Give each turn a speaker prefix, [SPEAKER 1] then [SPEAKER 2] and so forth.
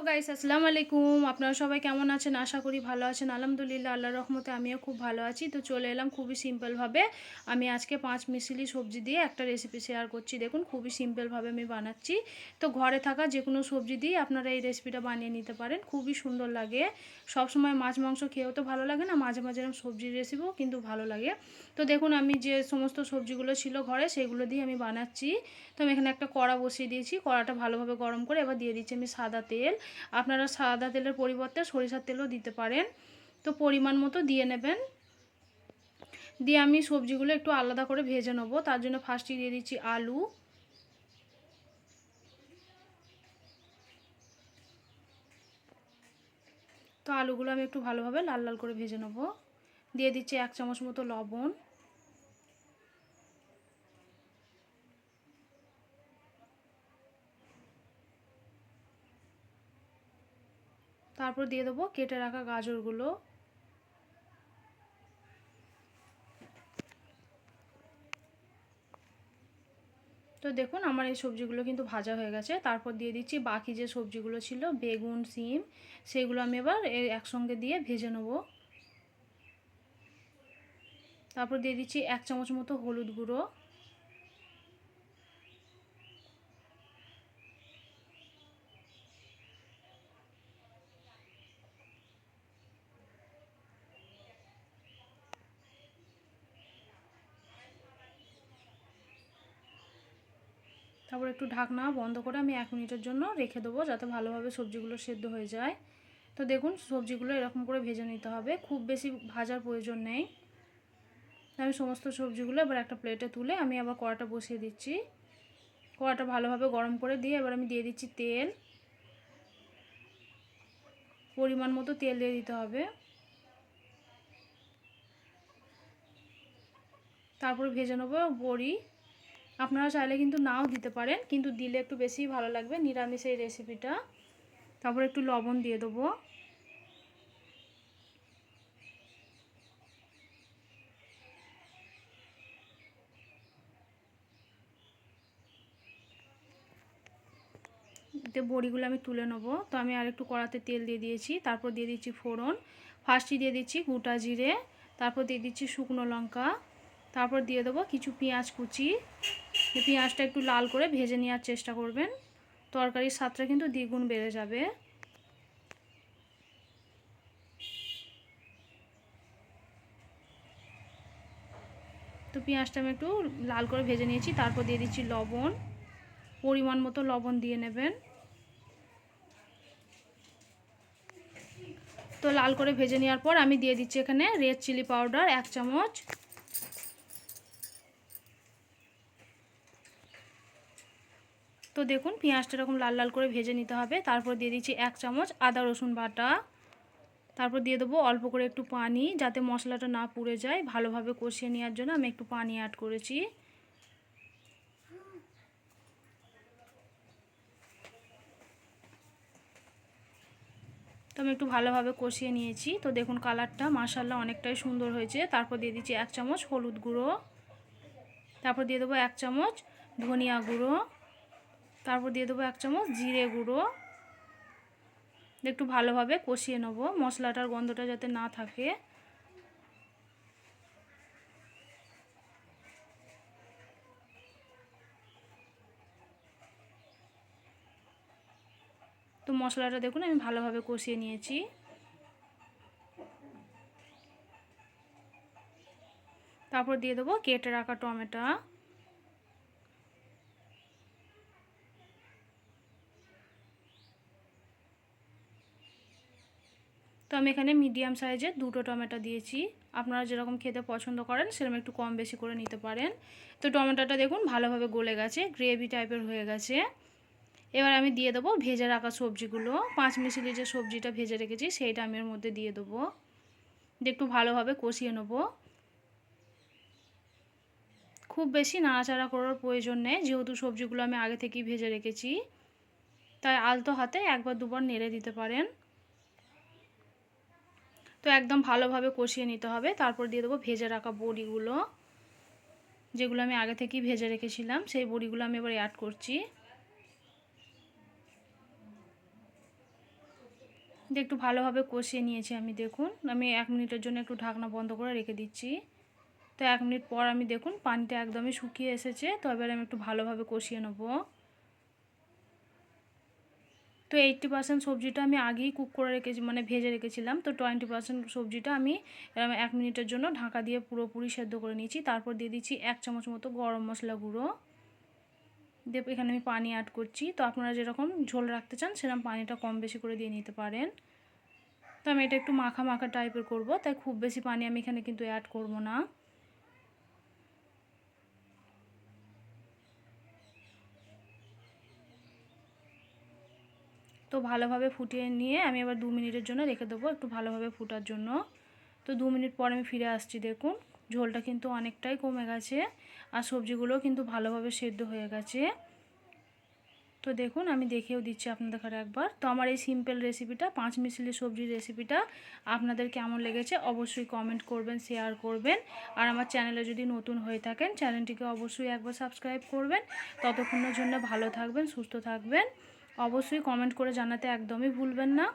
[SPEAKER 1] Guys, আসসালামু আলাইকুম। আপনারা সবাই কেমন আছেন? আশা করি ভালো আছেন। আলহামদুলিল্লাহ, আল্লাহর রহমতে আমিও খুব ভালো আছি। তো চলে এলাম খুবই সিম্পলভাবে। আমি আজকে 5 মিশালি সবজি দিয়ে একটা রেসিপি শেয়ার করছি। দেখুন, খুবই সিম্পলভাবে আমি বানাচ্ছি। তো ঘরে থাকা যে কোনো সবজি দিয়ে আপনারা এই রেসিপিটা বানিয়ে নিতে পারেন। খুবই সুন্দর লাগে। সবসময় মাছ মাংস খেয়েও তো ভালো লাগে না, মাঝে মাঝে এরকম সবজির রেসিপিও কিন্তু ভালো লাগে। তো দেখুন, আমি যে সমস্ত সবজিগুলো ছিল ঘরে সেগুলো দিয়ে আমি বানাচ্ছি। তো আমি এখানে একটা কড়া বসিয়ে দিয়েছি। কড়াটা ভালোভাবে গরম করে এবার দিয়ে দিচ্ছি আমি সাদা তেল। আপনারা সাদা তেলের পরিবর্তে সরিষার তেলও দিতে পারেন। তো পরিমাণ মতো দিয়ে নেবেন। দিয়ে আমি সবজিগুলো একটু আলাদা করে ভেজে নেব। তার জন্য ফার্স্টে দিয়ে দিচ্ছি আলু। তো আলুগুলো আমি একটু ভালোভাবে লাল লাল করে ভেজে নেব। দিয়ে দিচ্ছি 1 চামচ মতো লবণ। তারপর দিয়ে দেবো কেটে রাখা গাজরগুলো। তো দেখুন, আমার এই সবজিগুলো কিন্তু ভাজা হয়ে গেছে। তারপর দিয়ে দিচ্ছি বাকি যে সবজিগুলো ছিল, বেগুন, সিম, সেগুলো আমি এবার একসঙ্গে দিয়ে ভেজে নেব। তারপর দিয়ে দিচ্ছি 1 চামচ মতো হলুদ গুঁড়ো। তারপর একটু ঢাকনা বন্ধ করে আমি 1 মিনিটের জন্য রেখে দেবো, যাতে ভালোভাবে সবজিগুলো সেদ্ধ হয়ে যায়। তো দেখুন, সবজিগুলো এরকম করে ভেজে নিতে হবে, খুব বেশি ভাজার প্রয়োজন নেই। আমি সমস্ত সবজিগুলো এবার একটা প্লেটে তুলে আমি আবার কড়াটা বসিয়ে দিচ্ছি। কড়াটা ভালোভাবে গরম করে দিয়ে এবার আমি দিয়ে দিচ্ছি তেল। পরিমাণ মতো তেল দিয়ে দিতে হবে। তারপর ভেজে নেবো বড়ি। আপনারা চাইলে কিন্তু নাও দিতে পারেন, কিন্তু দিলে একটু বেশি ভালো লাগবে নিরামিষ এই রেসিপিটা। তারপর একটু লবণ দিয়ে দেবো। এতে বড়িগুলো আমি তুলে নেব। তো আমি আর একটু কড়াতে তেল দিয়ে দিয়েছি। তারপর দিয়ে দিচ্ছি ফোড়ন। ফার্স্টে দিয়ে দিচ্ছি গোটা জিরে। তারপর দিয়ে দিচ্ছি শুকনো লঙ্কা। তারপর দিয়ে দেবো কিছু পেঁয়াজ কুচি। পেঁয়াজটা একটু লাল করে ভেজে নেওয়ার চেষ্টা করবেন, তরকারির স্বাদটা কিন্তু দ্বিগুণ বেড়ে যাবে। তো পেঁয়াজটা আমি একটু লাল করে ভেজে নিয়েছি। তারপর দিয়ে দিচ্ছি লবণ। পরিমাণ মতো লবণ দিয়ে নেবেন। তো লাল করে ভেজে নেওয়ার পর আমি দিয়ে দিচ্ছি এখানে রেড চিলি পাউডার 1 চামচ। তো দেখুন, পেঁয়াজটা এরকম লাল লাল করে ভেজে নিতে হবে। তারপর দিয়ে দিচ্ছি 1 চামচ আদা রসুন বাটা। তারপর দিয়ে দেবো অল্প করে একটু পানি, যাতে মশলাটা না পুড়ে যায়। ভালোভাবে কষিয়ে নেওয়ার জন্য আমি একটু পানি অ্যাড করেছি। তো আমি একটু ভালোভাবে কষিয়ে নিয়েছি। তো দেখুন, কালারটা মাশাআল্লাহ অনেকটাই সুন্দর হয়েছে। তারপর দিয়ে দিচ্ছি 1 চামচ হলুদ গুঁড়ো। তারপর দিয়ে দেবো 1 চামচ ধনিয়া গুঁড়ো। তারপর দিয়ে দেবো 1 চামচ জিরে গুঁড়ো। একটু ভালোভাবে কষিয়ে নেব, মশলাটার গন্ধটা যাতে না থাকে। তো মশলাটা দেখুন আমি ভালোভাবে কষিয়ে নিয়েছি। তারপর দিয়ে দেবো কেটে রাখা টমেটো। তো আমি এখানে মিডিয়াম সাইজের 2টো টমেটো দিয়েছি। আপনারা যেরকম খেতে পছন্দ করেন সেরকম একটু কম বেশি করে নিতে পারেন। তো টমেটোটা দেখুন ভালোভাবে গলে গেছে, গ্রেভি টাইপের হয়ে গেছে। এবার আমি দিয়ে দেবো ভেজে রাখা সবজিগুলো। 5 মিশালি যে সবজিটা ভেজে রেখেছি সেইটা আমি এর মধ্যে দিয়ে দেবো। দিয়ে একটু ভালোভাবে কষিয়ে নেব। খুব বেশি নাড়াচাড়া করার প্রয়োজন নেই, যেহেতু সবজিগুলো আমি আগে থেকেই ভেজে রেখেছি। তাই আলতো হাতে একবার দুবার নেড়ে দিতে পারেন। তো একদম ভালোভাবে কষিয়ে নিতে হবে। তারপর দিয়ে দেবো ভেজে রাখা বড়িগুলো, যেগুলো আমি আগে থেকেই ভেজে রেখেছিলাম। সেই বড়িগুলো আমি এবার অ্যাড করছি। দিয়ে একটু ভালোভাবে কষিয়ে নিয়েছি আমি। দেখুন আমি 1 মিনিটের জন্য একটু ঢাকনা বন্ধ করে রেখে দিচ্ছি। তো 1 মিনিট পর আমি দেখুন পানিটা একদমই শুকিয়ে এসেছে। তো এবার আমি একটু ভালোভাবে কষিয়ে নেব। তো 80% সবজিটা আমি আগেই কুক করে রেখেছি, মানে ভেজে রেখেছিলাম। তো 20% সবজিটা আমি 1 মিনিটের জন্য ঢাকা দিয়ে পুরোপুরি সেদ্ধ করে নিয়েছি। তারপর দিয়ে দিচ্ছি 1 চামচ মতো গরম মশলা গুঁড়ো। দিয়ে এখানে আমি পানি অ্যাড করছি। তো আপনারা যেরকম ঝোল রাখতে চান সেরকম পানিটা কম বেশি করে দিয়ে নিতে পারেন। তো আমি এটা একটু মাখা মাখা টাইপের করব, তাই খুব বেশি পানি আমি এখানে কিন্তু অ্যাড করব না। তো ভালোভাবে ফুটিয়ে নিয়ে আমি এবার 2 মিনিটের জন্য রেখে দেবো একটু ভালোভাবে ফোটার জন্য। তো 2 মিনিট পর আমি ফিরে আসছি। দেখুন ঝোলটা কিন্তু অনেকটাই কমে গেছে আর সবজিগুলোও কিন্তু ভালোভাবে সেদ্ধ হয়ে গেছে। তো দেখুন আমি দেখেও দিচ্ছি আপনাদের কাছে একবার। তো আমার এই সিম্পল রেসিপিটা 5 মিশালি সবজির রেসিপিটা আপনাদের কেমন লেগেছে অবশ্যই কমেন্ট করবেন, শেয়ার করবেন। আর আমার চ্যানেলে যদি নতুন হয়ে থাকেন চ্যানেলটিকে অবশ্যই একবার সাবস্ক্রাইব করবেন। ততক্ষণের জন্য ভালো থাকবেন, সুস্থ থাকবেন। অবশ্যই কমেন্ট করে জানাতে একদমই ভুলবেন না।